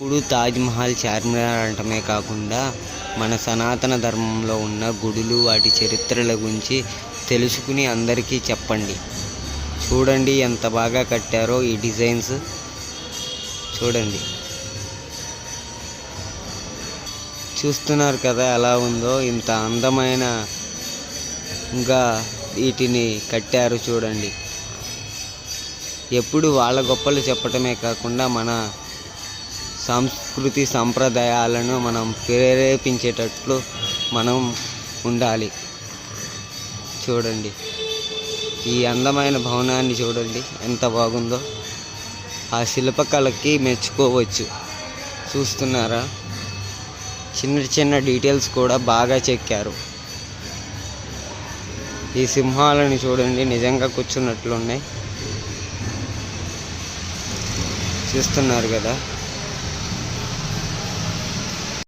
ఇప్పుడు తాజ్మహల్, చార్మినార్ అనటమే కాకుండా మన సనాతన ధర్మంలో ఉన్న గుడులు, వాటి చరిత్రల గురించి తెలుసుకుని అందరికీ చెప్పండి. చూడండి ఎంత బాగా కట్టారో ఈ డిజైన్స్. చూడండి, చూస్తున్నారు కదా ఎలా ఉందో. ఇంత అందమైన ఇంకా వీటిని కట్టారు చూడండి. ఎప్పుడు వాళ్ళ గొప్పలు చెప్పటమే కాకుండా మన సంస్కృతి సంప్రదాయాలను మనం ప్రేరేపించేటట్లు మనం ఉండాలి. చూడండి, ఈ అందమైన భవనాన్ని చూడండి ఎంత బాగుందో. ఆ శిల్పకళకి మెచ్చుకోవచ్చు. చూస్తున్నారా, చిన్న చిన్న డీటెయిల్స్ కూడా బాగా చెక్కారు. ఈ సింహాలను చూడండి, నిజంగా కూర్చున్నట్లున్నాయి. చూస్తున్నారు కదా.